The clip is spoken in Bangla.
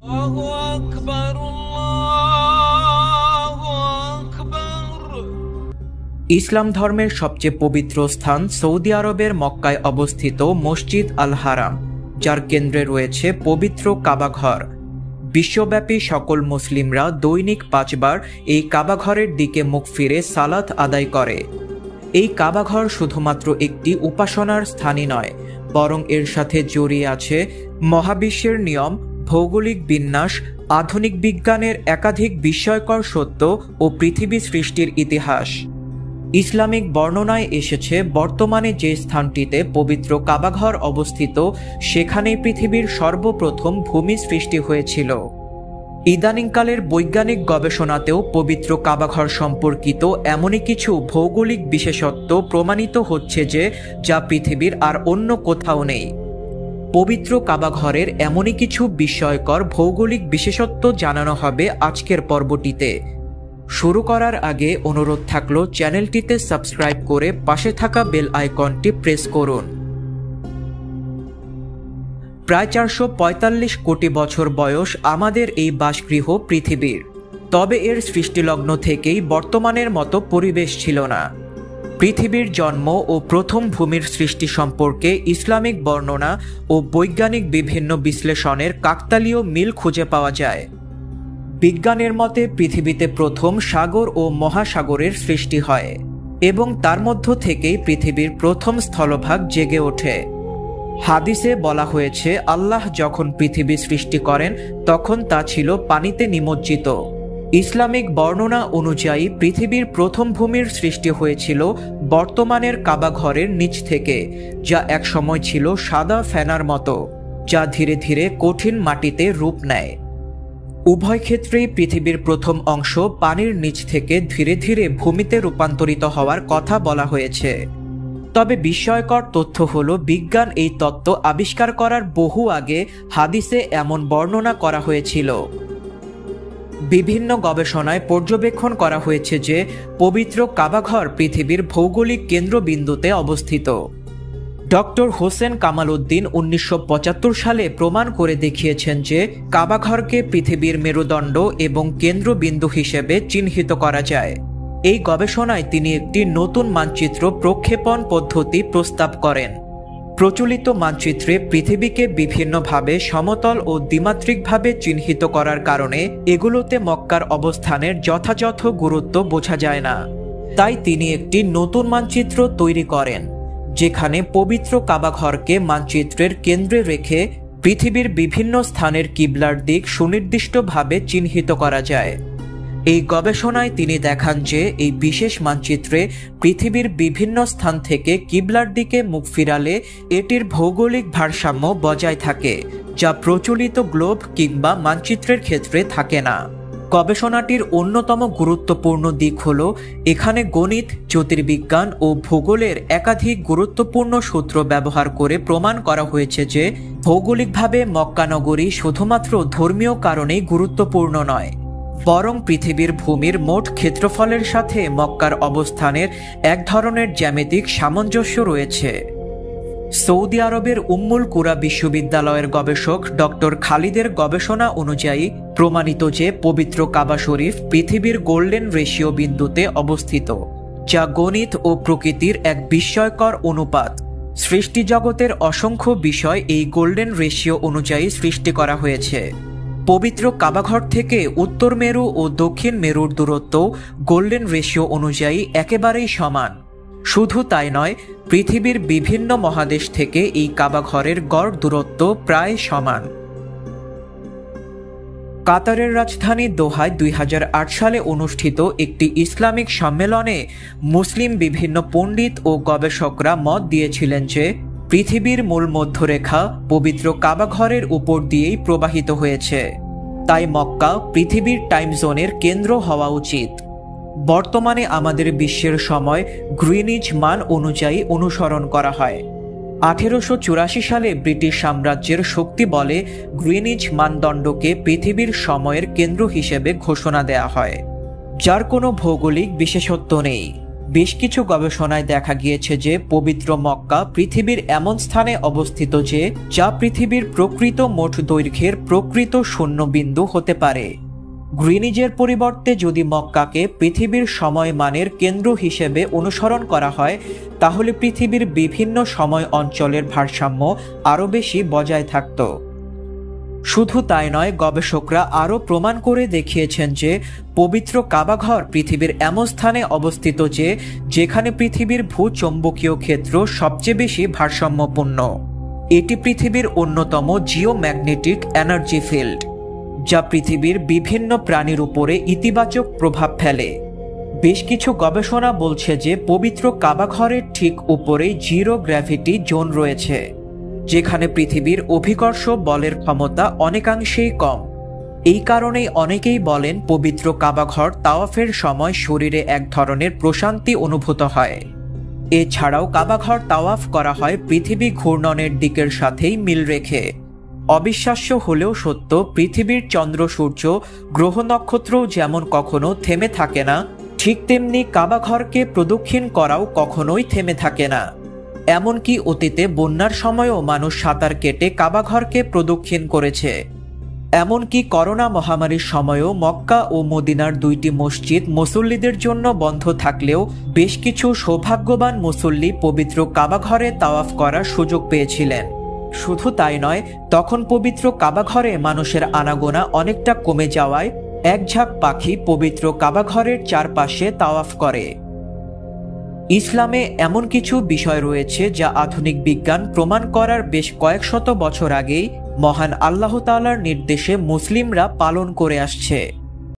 আল্লাহু আকবার, আল্লাহু আকবার। ইসলাম ধর্মের সবচেয়ে পবিত্র স্থান সৌদি আরবের মক্কায় অবস্থিত মসজিদ আল হারাম, যার কেন্দ্রে রয়েছে পবিত্র কাবাঘর। বিশ্বব্যাপী সকল মুসলিমরা দৈনিক 5 বার এই কাবাঘরের দিকে মুখ ফিরে সালাত আদায় করে। এই কাবাঘর শুধুমাত্র একটি উপাসনার স্থানই নয়, বরং এর সাথে জড়িয়ে আছে মহাবিশ্বের নিয়ম, ভৌগোলিক বিন্যাস, আধুনিক বিজ্ঞানের একাধিক বিস্ময়কর সত্য ও পৃথিবী সৃষ্টির ইতিহাস। ইসলামিক বর্ণনায় এসেছে, বর্তমানে যে স্থানটিতে পবিত্র কাবাঘর অবস্থিত, সেখানেই পৃথিবীর সর্বপ্রথম ভূমি সৃষ্টি হয়েছিল। ইদানিংকালের বৈজ্ঞানিক গবেষণাতেও পবিত্র কাবাঘর সম্পর্কিত এমনই কিছু ভৌগোলিক বিশেষত্ব প্রমাণিত হচ্ছে যা পৃথিবীর আর অন্য কোথাও নেই। পবিত্র কাবাঘরের এমনই কিছু বিস্ময়কর ভৌগোলিক বিশেষত্ব জানানো হবে আজকের পর্বটিতে। শুরু করার আগে অনুরোধ থাকলো, চ্যানেলটিতে সাবস্ক্রাইব করে পাশে থাকা বেল আইকনটি প্রেস করুন। প্রায় 445 কোটি বছর বয়স আমাদের এই বাসগৃহ পৃথিবীর। তবে এর সৃষ্টিলগ্ন থেকেই বর্তমানের মতো পরিবেশ ছিল না। পৃথিবীর জন্ম ও প্রথম ভূমির সৃষ্টি সম্পর্কে ইসলামিক বর্ণনা ও বৈজ্ঞানিক বিভিন্ন বিশ্লেষণের কাকতালীয় মিল খুঁজে পাওয়া যায়। বিজ্ঞানের মতে পৃথিবীতে প্রথম সাগর ও মহাসাগরের সৃষ্টি হয় এবং তার মধ্য থেকেই পৃথিবীর প্রথম স্থলভাগ জেগে ওঠে। হাদিসে বলা হয়েছে, আল্লাহ যখন পৃথিবী সৃষ্টি করেন তখন তা ছিল পানিতে নিমজ্জিত। ইসলামিক বর্ণনা অনুযায়ী পৃথিবীর প্রথম ভূমির সৃষ্টি হয়েছিল বর্তমানের কাবাঘরের নিচ থেকে, যা একসময় ছিল সাদা ফেনার মতো, যা ধীরে ধীরে কঠিন মাটিতে রূপ নেয়। উভয় ক্ষেত্রেই পৃথিবীর প্রথম অংশ পানির নিচ থেকে ধীরে ধীরে ভূমিতে রূপান্তরিত হওয়ার কথা বলা হয়েছে। তবে বিস্ময়কর তথ্য হলো, বিজ্ঞান এই তত্ত্ব আবিষ্কার করার বহু আগে হাদিসে এমন বর্ণনা করা হয়েছিল। বিভিন্ন গবেষণায় পর্যবেক্ষণ করা হয়েছে যে পবিত্র কাবাঘর পৃথিবীর ভৌগোলিক কেন্দ্রবিন্দুতে অবস্থিত। ডক্টর হোসেন কামাল উদ্দিন 1975 সালে প্রমাণ করে দেখিয়েছেন যে কাবাঘরকে পৃথিবীর মেরুদণ্ড এবং কেন্দ্রবিন্দু হিসেবে চিহ্নিত করা যায়। এই গবেষণায় তিনি একটি নতুন মানচিত্র প্রক্ষেপণ পদ্ধতি প্রস্তাব করেন। প্রচলিত মানচিত্রে পৃথিবীকে বিভিন্নভাবে সমতল ও দ্বিমাত্রিকভাবে চিহ্নিত করার কারণে এগুলোতে মক্কার অবস্থানের যথাযথ গুরুত্ব বোঝা যায় না। তাই তিনি একটি নতুন মানচিত্র তৈরি করেন, যেখানে পবিত্র কাবাঘরকে মানচিত্রের কেন্দ্রে রেখে পৃথিবীর বিভিন্ন স্থানের কিবলার দিক সুনির্দিষ্টভাবে চিহ্নিত করা যায়। এই গবেষণায় তিনি দেখান যে এই বিশেষ মানচিত্রে পৃথিবীর বিভিন্ন স্থান থেকে কিবলার দিকে মুখ ফিরালে এটির ভৌগোলিক ভারসাম্য বজায় থাকে, যা প্রচলিত গ্লোব কিংবা মানচিত্রের ক্ষেত্রে থাকে না। গবেষণাটির অন্যতম গুরুত্বপূর্ণ দিক হল, এখানে গণিত, জ্যোতির্বিজ্ঞান ও ভূগোলের একাধিক গুরুত্বপূর্ণ সূত্র ব্যবহার করে প্রমাণ করা হয়েছে যে ভৌগোলিকভাবে মক্কা নগরী শুধুমাত্র ধর্মীয় কারণেই গুরুত্বপূর্ণ নয়, বরং পৃথিবীর ভূমির মোট ক্ষেত্রফলের সাথে মক্কার অবস্থানের এক ধরনের জ্যামিতিক সামঞ্জস্য রয়েছে। সৌদি আরবের উম্মুল কুরা বিশ্ববিদ্যালয়ের গবেষক ডক্টর খালিদের গবেষণা অনুযায়ী প্রমাণিত যে পবিত্র কাবা শরীফ পৃথিবীর গোল্ডেন রেশিও বিন্দুতে অবস্থিত, যা গণিত ও প্রকৃতির এক বিস্ময়কর অনুপাত। সৃষ্টিজগতের অসংখ্য বিষয় এই গোল্ডেন রেশিও অনুযায়ী সৃষ্টি করা হয়েছে। পবিত্র কাবাঘর থেকে উত্তর মেরু ও দক্ষিণ মেরুর দূরত্ব গোল্ডেন রেশিও অনুযায়ী একেবারেই সমান। শুধু তাই নয়, পৃথিবীর বিভিন্ন মহাদেশ থেকে এই কাবাঘরের গড় দূরত্ব প্রায় সমান। কাতারের রাজধানী দোহায় 2008 সালে অনুষ্ঠিত একটি ইসলামিক সম্মেলনে মুসলিম বিভিন্ন পণ্ডিত ও গবেষকরা মত দিয়েছিলেন যে পৃথিবীর মূল মধ্যরেখা পবিত্র কাবাঘরের উপর দিয়েই প্রবাহিত হয়েছে। তাই মক্কা পৃথিবীর টাইম জোনের কেন্দ্র হওয়া উচিত। বর্তমানে আমাদের বিশ্বের সময় গ্রিনিচ মান অনুযায়ী অনুসরণ করা হয়। 1884 সালে ব্রিটিশ সাম্রাজ্যের শক্তি বলে গ্রিনিচ মানদণ্ডকে পৃথিবীর সময়ের কেন্দ্র হিসেবে ঘোষণা দেয়া হয়, যার কোনো ভৌগোলিক বিশেষত্ব নেই। বেশ কিছু গবেষণায় দেখা গিয়েছে যে পবিত্র মক্কা পৃথিবীর এমন স্থানে অবস্থিত যে যা পৃথিবীর প্রকৃত মোট দৈর্ঘ্যের প্রকৃত শূন্যবিন্দু হতে পারে। গ্রিনিজের পরিবর্তে যদি মক্কাকে পৃথিবীর সময়মানের কেন্দ্র হিসেবে অনুসরণ করা হয় তাহলে পৃথিবীর বিভিন্ন সময় অঞ্চলের ভারসাম্য আরও বেশি বজায় থাকত। শুধু তাই নয়, গবেষকরা আরও প্রমাণ করে দেখিয়েছেন যে পবিত্র কাবাঘর পৃথিবীর এমন স্থানে অবস্থিত যে যেখানে পৃথিবীর ভূচৌম্বকীয় ক্ষেত্র সবচেয়ে বেশি ভারসাম্যপূর্ণ। এটি পৃথিবীর অন্যতম জিওম্যাগনেটিক এনার্জি ফিল্ড, যা পৃথিবীর বিভিন্ন প্রাণীর উপরে ইতিবাচক প্রভাব ফেলে। বেশ কিছু গবেষণা বলছে যে পবিত্র কাবাঘরের ঠিক উপরেই জিরো গ্র্যাভিটি জোন রয়েছে, যেখানে পৃথিবীর অভিকর্ষ বলের ক্ষমতা অনেকাংশেই কম। এই কারণেই অনেকেই বলেন পবিত্র কাবাঘর তাওয়াফের সময় শরীরে এক ধরনের প্রশান্তি অনুভূত হয়। এছাড়াও কাবাঘর তাওয়াফ করা হয় পৃথিবী ঘূর্ণনের দিকের সাথেই মিল রেখে। অবিশ্বাস্য হলেও সত্য, পৃথিবীর চন্দ্র সূর্য গ্রহ নক্ষত্রও যেমন কখনো থেমে থাকে না, ঠিক তেমনি কাবাঘরকে প্রদক্ষিণ করাও কখনোই থেমে থাকে না। এমনকি অতীতে বন্যার সময়ও মানুষ সাঁতার কেটে কাবাঘরকে প্রদক্ষিণ করেছে। এমনকি করোনা মহামারীর সময়ও মক্কা ও মদিনার দুইটি মসজিদ মুসল্লিদের জন্য বন্ধ থাকলেও বেশ কিছু সৌভাগ্যবান মুসল্লি পবিত্র কাবাঘরে তাওয়াফ করার সুযোগ পেয়েছিলেন। শুধু তাই নয়, তখন পবিত্র কাবাঘরে মানুষের আনাগোনা অনেকটা কমে যাওয়ায় এক ঝাঁক পাখি পবিত্র কাবাঘরের চারপাশে তাওয়াফ করে। ইসলামে এমন কিছু বিষয় রয়েছে যা আধুনিক বিজ্ঞান প্রমাণ করার বেশ কয়েক শত বছর আগেই মহান আল্লাহ তাআলার নির্দেশে মুসলিমরা পালন করে আসছে।